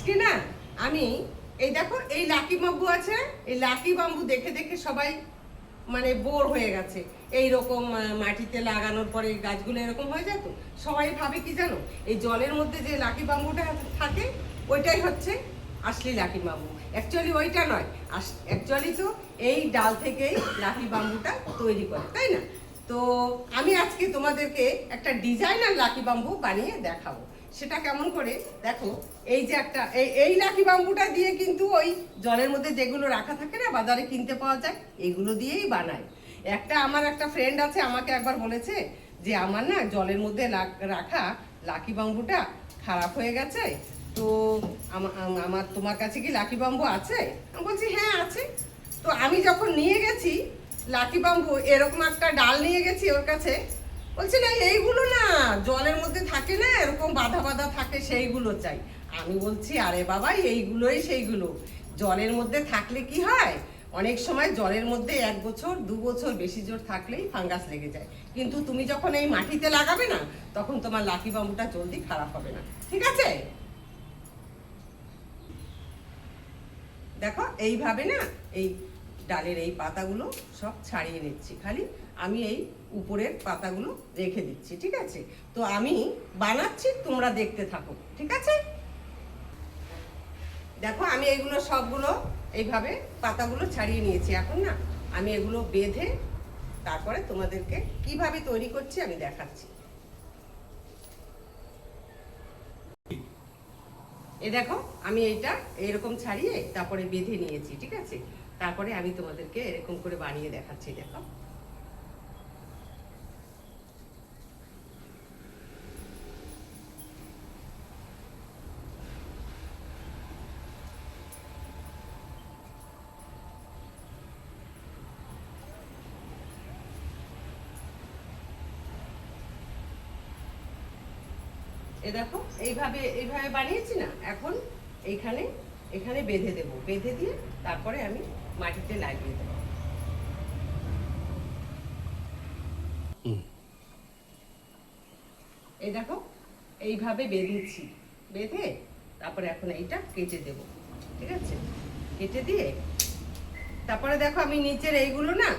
আজকে না আমি এই দেখো এই লাকি বাম্বু আছে, এই লাকি বাম্বু দেখে দেখে সবাই মানে বোর হয়ে গেছে। এই রকম মাটিতে লাগানোর পরে গাছগুলো এরকম হয়ে যায়। তো সবাই ভাবে কি জানো, এই জলের মধ্যে যে লাকি বাম্বুটা থাকে ওইটাই হচ্ছে আসলি লাকি বাম্বু। অ্যাকচুয়ালি ওইটা নয়, অ্যাকচুয়ালি তো এই ডাল থেকেই লাকি বাম্বুটা তৈরি করে, তাই না? তো আমি আজকে তোমাদেরকে একটা ডিজাইনার লাকি বাম্বু বানিয়ে দেখাবো। সেটা কেমন করে দেখো, এই যে একটা এই লাকি বাম্বুটা দিয়ে কিন্তু ওই জলের মধ্যে যেগুলো রাখা থাকে না, বাজারে কিনতে পাওয়া যায়, এগুলো দিয়েই বানায়। আমার একটা ফ্রেন্ড আছে, আমাকে একবার বলেছে যে আমার না জলের মধ্যে রাখা লাকি বাম্বুটা খারাপ হয়ে গেছে, তো আমার তোমার কাছে কি লাকি বাম্বু আছে? আমি বলছি হ্যাঁ আছে। তো আমি যখন নিয়ে গেছি লাকি বাম্বু, এরকম একটা ডাল নিয়ে গেছি ওর কাছে, বলছি না এইগুলো না জলের মধ্যে থাকে না, এরকম বাঁধা বাঁধা থাকে, সেইগুলো চাই। আমি বলছি আরে বাবা, এইগুলোই সেইগুলো। জলের মধ্যে থাকলে কি হয়, অনেক সময় জলের মধ্যে 1 বছর 2 বছর বেশি জোর থাকলেই ফাঙ্গাস লেগে যায়, কিন্তু তুমি যখন এই মাটিতে লাগাবে না, তখন তোমার লাকি বাম্বুটা জলদি খারাপ হবে না, ঠিক আছে? দেখো এইভাবে না এই ডালের এই পাতাগুলো সব ছাড়িয়ে নিচ্ছি, খালি আমি এই উপরের পাতাগুলো রেখে দিচ্ছি, ঠিক আছে? তো আমি বানাচ্ছি, তোমরা দেখতে থাকো, ঠিক আছে? দেখো আমি এইগুলো সবগুলো এইভাবে পাতাগুলো ছাড়িয়ে নিয়েছি। এখন না আমি এগুলো বেঁধে তারপরে তোমাদেরকে কিভাবে তৈরি করছি আমি দেখাচ্ছি। দেখো আমি এইটা এরকম ছাড়িয়ে তারপরে বেঁধে নিয়েছি, ঠিক আছে? তারপরে আমি তোমাদেরকে এরকম করে বানিয়ে দেখাচ্ছি। দেখো দেখো এইভাবে এইভাবে বানিয়েছি না, এখন এখানে এখানে বেঁধে দেব, বেঁধে দিয়ে তারপরে আমি মাটিতে লাগিয়ে দেবো। দেখো এইভাবে বেঁধেছি, বেঁধে তারপরে এখন এইটা কেটে দেব, ঠিক আছে? কেটে দিয়ে তারপরে দেখো আমি নিচের এইগুলো না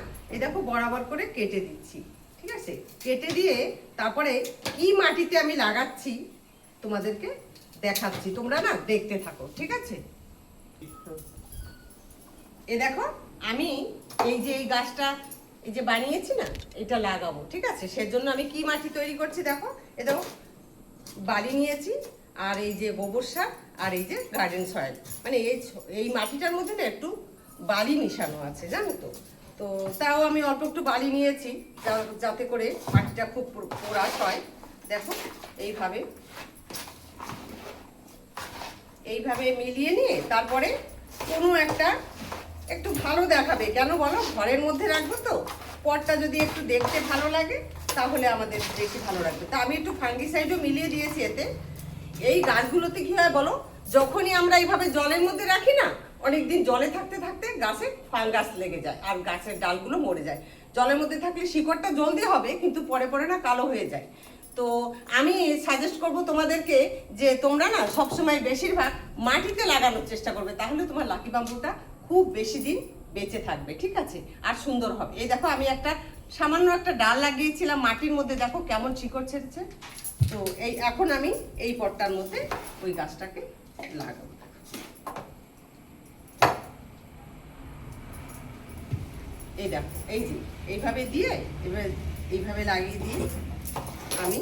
দেখো বরাবর করে কেটে দিচ্ছি, ঠিক আছে? কেটে দিয়ে তারপরে কি মাটিতে আমি লাগাচ্ছি তোমাদেরকে দেখাচ্ছি, তোমরা না দেখতে থাকো, ঠিক আছে? দেখো আমি এই যে এই গাছটা এই যে বানিয়েছি না, এটা লাগাবো, ঠিক আছে? সেজন্য আমি কি মাটি তৈরি করছি দেখো, দেখো বালি নিয়েছি, আর এই যে গোবর সার, আর এই যে গার্ডেন সয়েল, মানে এই মাটিটার মধ্যে না একটু বালি মিশানো আছে, জানো তো? তো তাও আমি অল্প একটু বালি নিয়েছি যাতে করে মাটিটা খুব পোড়াশ হয়। দেখো এইভাবে এইভাবে মিলিয়ে নিয়ে তারপরে কোনো একটা একটু ভালো দেখাবে, কেন বলো? ঘরের মধ্যে রাখবো তো, পটটা যদি একটু দেখতে ভালো লাগে তাহলে আমাদের বেশি ভালো লাগবে। তা আমি একটু ফাঙ্গিসাইডও মিলিয়ে দিয়েছি এতে। এই গাছগুলোতে কি হয় বলো, যখনই আমরা এইভাবে জলের মধ্যে রাখি না, অনেকদিন জলে থাকতে থাকতে গাছে ফাঙ্গাস লেগে যায় আর গাছের ডালগুলো মরে যায়। জলের মধ্যে থাকলে শিকড়টা জলদি হবে, কিন্তু পরে পরে না কালো হয়ে যায়। তো আমি সাজেস্ট করব তোমাদেরকে যে তোমরা না সবসময় বেশিরভাগ মাটিতে লাগানোর চেষ্টা করবে, তাহলে তোমার লাকি বাম্বুটা খুব বেশি দিন বেঁচে থাকবে, ঠিক আছে? আর সুন্দর হবে। এই দেখো আমি একটা সামান্য একটা ডাল লাগিয়েছিলাম মাটির মধ্যে, দেখো কেমন শিকড় ছেড়েছে। তো এখন আমি এই পটটার মধ্যে ওই গাছটাকে লাগাবো। এই দেখো এই যে এইভাবে দিয়ে এবার এইভাবে লাগিয়ে দিয়ে আমি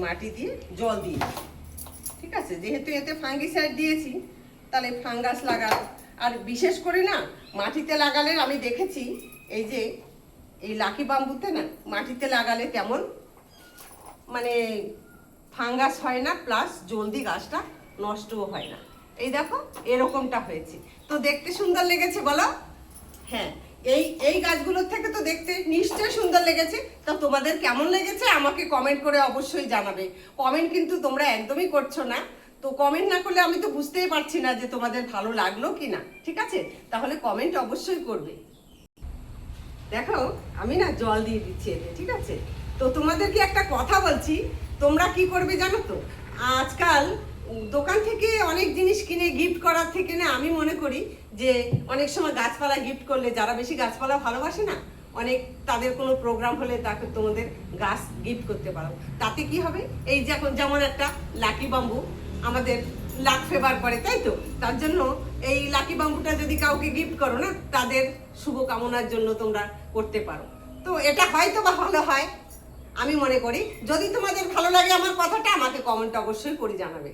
মাটি দিয়ে জল দিই, ঠিক আছে? যেহেতু এতে ফাঙ্গিসাইড দিয়েছি, তাহলে ফাঙ্গাস লাগা, আর বিশেষ করে না মাটিতে লাগালে আমি দেখেছি এই যে এই লাকি বাম্বুতে না মাটিতে লাগালে তেমন মানে ফাঙ্গাস হয় না, প্লাস জলদি গাছটা নষ্টও হয় না। এই দেখো এরকমটা হয়েছে, তো দেখতে সুন্দর লেগেছে বলো? হ্যাঁ, এই গাছগুলোর থেকে তো দেখতে নিশ্চয়ই সুন্দর লেগেছে। তা তোমাদের কেমন লেগেছে আমাকে কমেন্ট করে অবশ্যই জানাবে। কমেন্ট কিন্তু তোমরা একদমই করছো না, তো কমেন্ট না করলে আমি তো বুঝতেই পারছি না যে তোমাদের ভালো লাগলো কি না, ঠিক আছে? তাহলে কমেন্ট অবশ্যই করবে। দেখো আমি না জল দিয়ে দিচ্ছি এতে, ঠিক আছে? তো তোমাদেরকে একটা কথা বলছি, তোমরা কি করবে জানো তো? আজকাল দোকান থেকে অনেক জিনিস কিনে গিফট করার থেকে না আমি মনে করি যে অনেক সময় গাছপালা গিফট করলে যারা বেশি গাছপালা ভালোবাসে না, অনেক তাদের কোনো প্রোগ্রাম হলে তাকে তোমাদের গাছ গিফট করতে পারো। তাতে কি হবে, এই যেমন একটা লাকি বাম্বু আমাদের লাক ফেভার করে, তাই তো? তার জন্য এই লাকি বাম্বুটা যদি কাউকে গিফট করো না, তাদের শুভ কামনার জন্য তোমরা করতে পারো। তো এটা হয়তো বা ভালো হয় আমি মনে করি। যদি তোমাদের ভালো লাগে আমার কথাটা, আমাকে কমেন্ট অবশ্যই করে জানাবে।